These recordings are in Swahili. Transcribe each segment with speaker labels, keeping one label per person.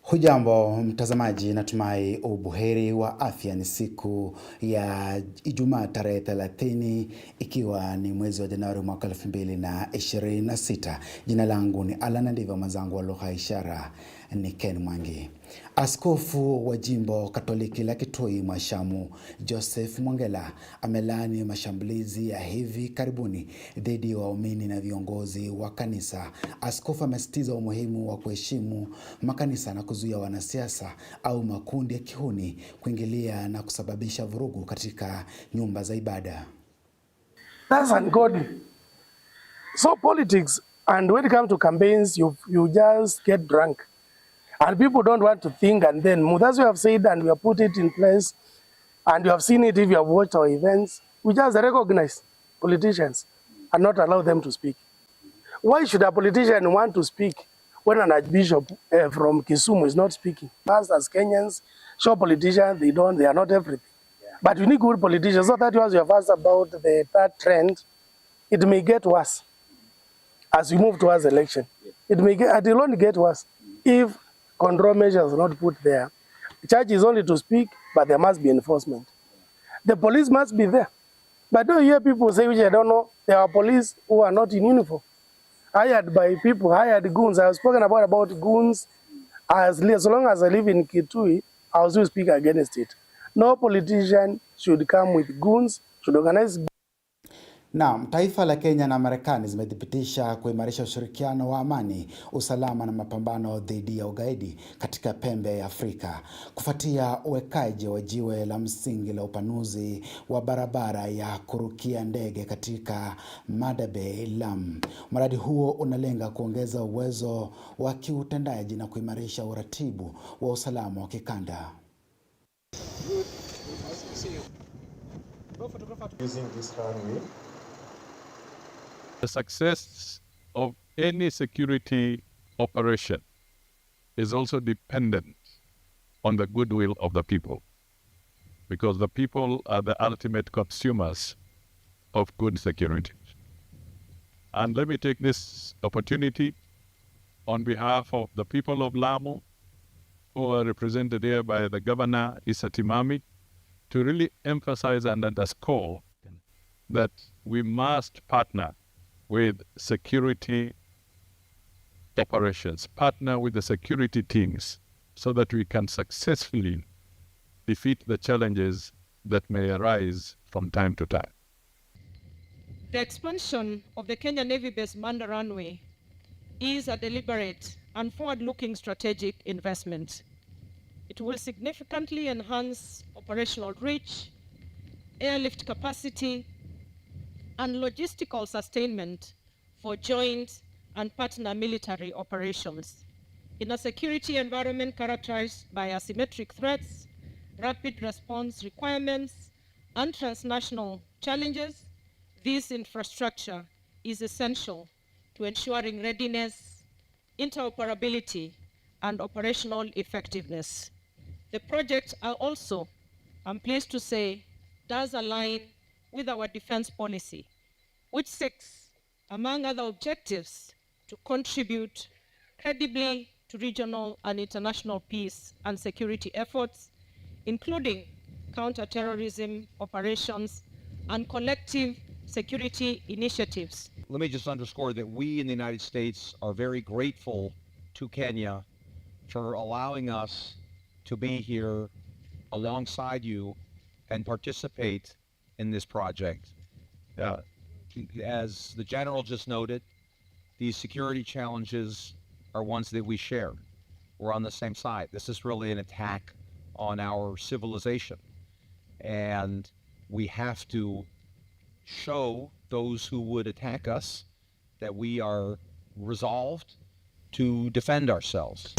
Speaker 1: Hujambo mtazamaji, natumai ubuheri wa afya. Ni siku ya Ijumaa tarehe 30 ikiwa ni mwezi wa Januari mwaka 2026. Jina langu ni Alan na ndivyo mwenzangu wa lugha ishara ni Ken Mwangi. Askofu wa jimbo Katoliki la Kitui Mwashamu Joseph Mwangela amelaani mashambulizi ya hivi karibuni dhidi ya waumini na viongozi wa kanisa. Askofu amesisitiza umuhimu wa kuheshimu makanisa na kuzuia wanasiasa au makundi ya kihuni kuingilia na kusababisha vurugu katika nyumba za ibada.
Speaker 2: That's ungodly. So politics, and when it comes to campaigns, you just get drunk. And people don't want to think, and then as we have said and we have put it in place, and you have seen it if you have watched our events, we just recognize politicians and not allow them to speak. Why should a politician want to speak when an archbishop from Kisumu is not speaking? Us as Kenyans, show politicians, they are not everything. Yeah. But we need good politicians. So that was your asked about the third trend. It may get worse as we move towards election. It will only get worse if control measures are not put there. The church is only to speak, but there must be enforcement. The police must be there. But don't hear people say, which I don't know, there are police who are not in uniform. Hired by people, hired goons. I have spoken about goons. As long as I live in Kitui, I will still speak against it. No politician should come with goons, should organize.
Speaker 1: Naam, taifa la Kenya na Marekani zimethibitisha kuimarisha ushirikiano wa amani, usalama na mapambano dhidi ya ugaidi katika pembe ya Afrika kufuatia uwekaji wa jiwe la msingi la upanuzi wa barabara ya kurukia ndege katika Madabe, Lamu. Mradi huo unalenga kuongeza uwezo wa kiutendaji na kuimarisha uratibu wa usalama wa kikanda.
Speaker 3: Using this runway.
Speaker 4: The success of any security operation is also dependent on the goodwill of the people, because the people are the ultimate consumers of good security. And let me take this opportunity on behalf of the people of Lamu, who are represented here by the Governor Issa Timami, to really emphasize and underscore that we must partner with security operations, partner with the security teams, so that we can successfully defeat the challenges that may arise from time to time.
Speaker 5: The expansion of the Kenya Navy base Manda runway is a deliberate and forward-looking strategic investment. It will significantly enhance operational reach, airlift capacity, and logistical sustainment for joint and partner military operations. In a security environment characterized by asymmetric threats, rapid response requirements, and transnational challenges, this infrastructure is essential to ensuring readiness, interoperability, and operational effectiveness. The project also, I'm pleased to say, does align with our defense policy, which seeks, among other objectives, to contribute credibly to regional and international peace and security efforts, including counter-terrorism operations and collective security initiatives.
Speaker 6: Let me just underscore that we in the United States are very grateful to Kenya for allowing us to be here alongside you and participate in this project. As the General just noted, these security challenges are ones that we share. We're on the same side. This is really an attack on our civilization. And we have to show those who would attack us that we are resolved to defend ourselves.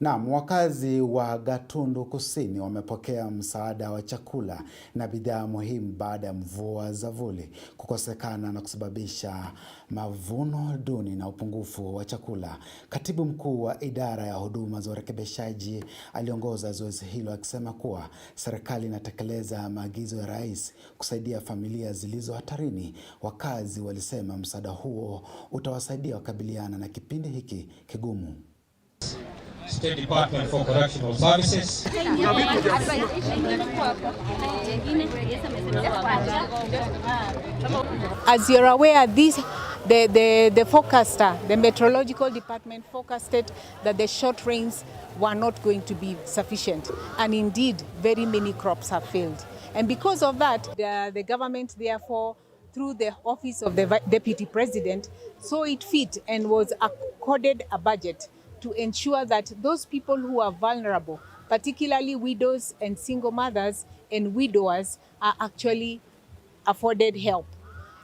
Speaker 1: Naam, wakazi wa Gatundu Kusini wamepokea msaada wa chakula na bidhaa muhimu baada ya mvua za vuli kukosekana na kusababisha mavuno duni na upungufu wa chakula. Katibu mkuu wa idara ya huduma za urekebishaji aliongoza zoezi hilo akisema kuwa serikali inatekeleza maagizo ya rais kusaidia familia zilizo hatarini. Wakazi walisema msaada huo utawasaidia wakabiliana na kipindi hiki kigumu.
Speaker 7: State Department for Correctional Services.
Speaker 8: As you're aware, the forecaster, the meteorological department forecasted that the short rains were not going to be sufficient, and indeed very many crops have failed. And because of that, the government therefore, through the office of the deputy president, saw it fit and was accorded a budget to ensure that those people who are vulnerable, particularly widows and single mothers and widowers, are actually afforded help.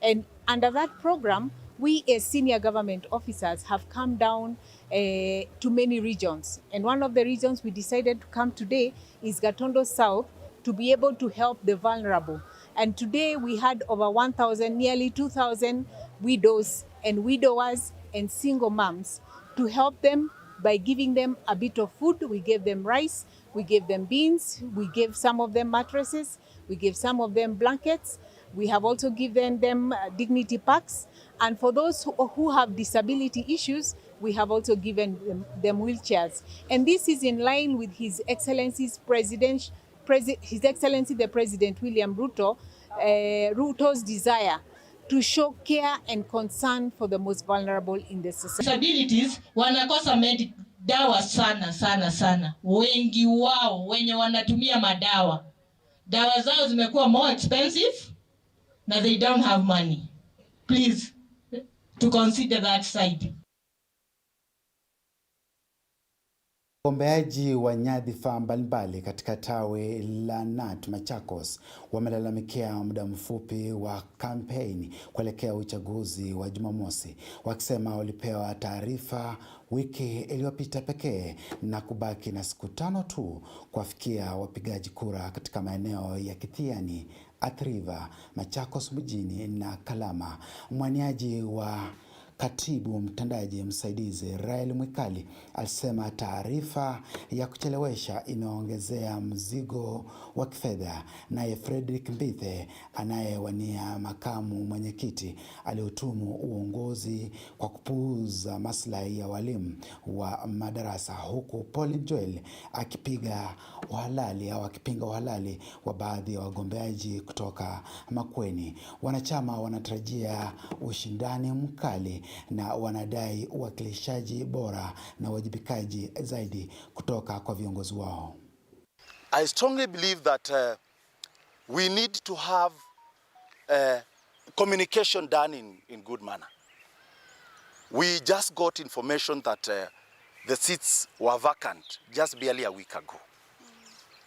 Speaker 8: And under that program, we as senior government officers have come down to many regions. And one of the regions we decided to come today is Gatundu South, to be able to help the vulnerable. And today we had over 1,000, nearly 2,000 widows and widowers and single moms, to help them by giving them a bit of food. We gave them rice, we gave them beans, we gave some of them mattresses, we gave some of them blankets. We have also given them dignity packs. And for those who have disability issues, we have also given them wheelchairs. And this is in line with His Excellency's His Excellency the President William Ruto's desire to show care and concern for the most vulnerable in the society.
Speaker 9: Disabilities wanakosa dawa sana. Wengi wao wenye wanatumia madawa, dawa zao zimekuwa more expensive na they don't have money. Please to consider that side.
Speaker 1: Wagombeaji wa nyadhifa mbalimbali katika tawi la NAT Machakos wamelalamikia muda mfupi wa kampeni kuelekea uchaguzi wa Jumamosi, wakisema walipewa taarifa wiki iliyopita pekee na kubaki na siku 5 tu kuwafikia wapigaji kura katika maeneo ya Kithiani, Athi River, Machakos mjini na Kalama. Mwaniaji wa Katibu mtendaji msaidizi Rael Mwikali alisema taarifa ya kuchelewesha imeongezea mzigo wa kifedha. Naye Frederick Mbithe anayewania makamu mwenyekiti alihutumu uongozi kwa kupuuza maslahi ya walimu wa madarasa, huku Paul Joel akipinga uhalali wa baadhi ya wagombeaji kutoka Makueni. Wanachama wanatarajia ushindani mkali na wanadai uwakilishaji bora na wajibikaji zaidi kutoka kwa viongozi wao.
Speaker 10: I strongly believe that we need to have communication done in good manner. We just got information that the seats were vacant just barely a week ago.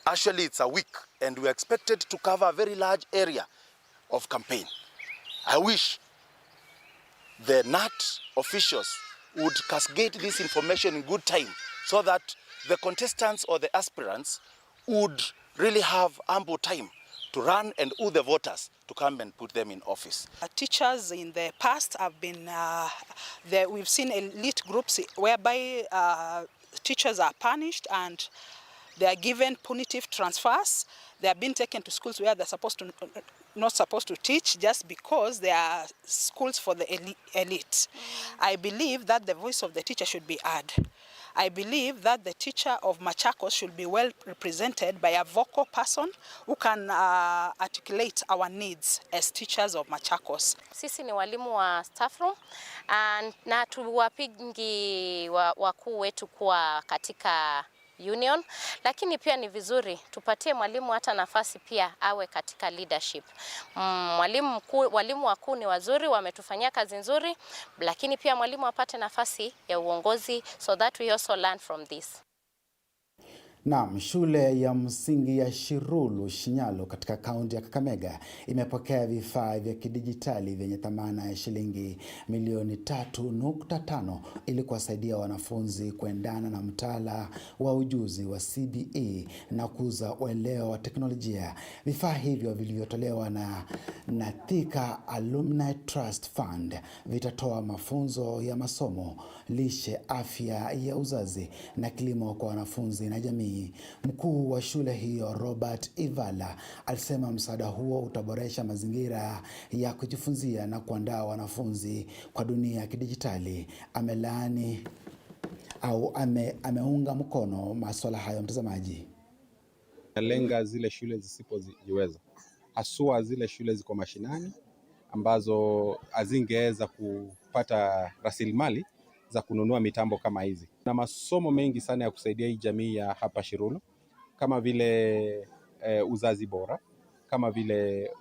Speaker 10: Actually, it's a week and we are expected to cover a very large area of campaign. I wish the NAT officials would cascade this information in good time so that the contestants or the aspirants would really have ample time to run and woo the voters to come and put them in office.
Speaker 11: Teachers in the past have been, we've seen elite groups whereby teachers are punished and they are given punitive transfers. They have been taken to schools where they're not supposed to teach just because they are schools for the elite. I believe that the voice of the teacher should be heard. I believe that the teacher of Machakos should be well represented by a vocal person who can articulate our needs as teachers of Machakos.
Speaker 12: Sisi ni walimu wa staff room na tuwapingi wakuu wetu kuwa katika union, lakini pia ni vizuri tupatie mwalimu hata nafasi pia awe katika leadership. Walimu wakuu ni wazuri, wametufanyia kazi nzuri, lakini pia mwalimu apate nafasi ya uongozi so that we also learn from this.
Speaker 1: Naam, shule ya msingi ya Shirulu Shinyalo katika kaunti ya Kakamega imepokea vifaa vya kidijitali vyenye thamana ya shilingi milioni 3.5 ili kuwasaidia wanafunzi kuendana na mtaala wa ujuzi wa CBE na kuza uelewa wa teknolojia. Vifaa hivyo vilivyotolewa na Thika Alumni Trust Fund vitatoa mafunzo ya masomo, lishe, afya ya uzazi na kilimo kwa wanafunzi na jamii. Mkuu wa shule hiyo Robert Ivala alisema msaada huo utaboresha mazingira ya kujifunzia na kuandaa wanafunzi kwa dunia ya kidijitali. Ameunga mkono masuala hayo, mtazamaji.
Speaker 13: Lenga zile shule zisipojiweza, haswa zile shule ziko mashinani ambazo hazingeweza kupata rasilimali za kununua mitambo kama hizi. Na masomo mengi sana ya kusaidia hii jamii ya hapa Shirulu, kama vile uzazi bora, kama vile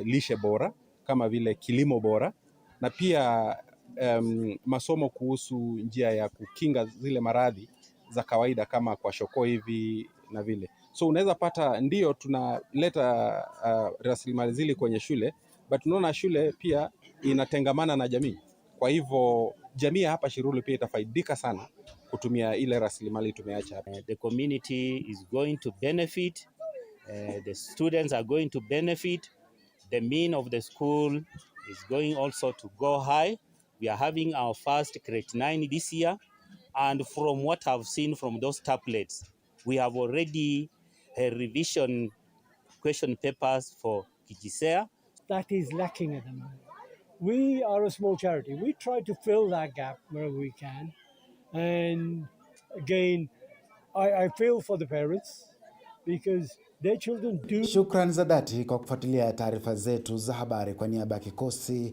Speaker 13: lishe bora, kama vile kilimo bora, na pia masomo kuhusu njia ya kukinga zile maradhi za kawaida kama kwa shoko hivi na vile. So unaweza pata, ndio tunaleta rasilimali zile kwenye shule, but tunaona shule pia inatengamana na jamii. Kwa hivyo jamii hapa Shirulu pia itafaidika sana kutumia ile rasilimali tumeacha hapa.
Speaker 14: The community is going to benefit, the students are going to benefit, the mean of the school is going also to go high. We are having our first grade 9 this year, and from what I've seen from those tablets, we have already revision question papers for Kijisea.
Speaker 15: That is lacking at the moment. We are a small charity. We try to fill that gap wherever we can. And again, I feel for the parents because their children do.
Speaker 1: Shukrani za dhati kwa kufuatilia taarifa zetu za habari. Kwa niaba ya kikosi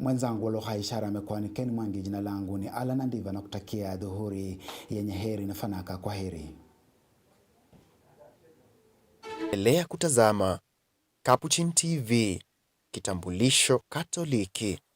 Speaker 1: mwenzangu wa lugha ishara amekuwa ni Ken Mwangi, jina langu ni Alan Ndiva, na kutakia dhuhuri yenye heri na fanaka. Kwa heri.
Speaker 16: Endelea kutazama Capuchin TV, kitambulisho Katoliki.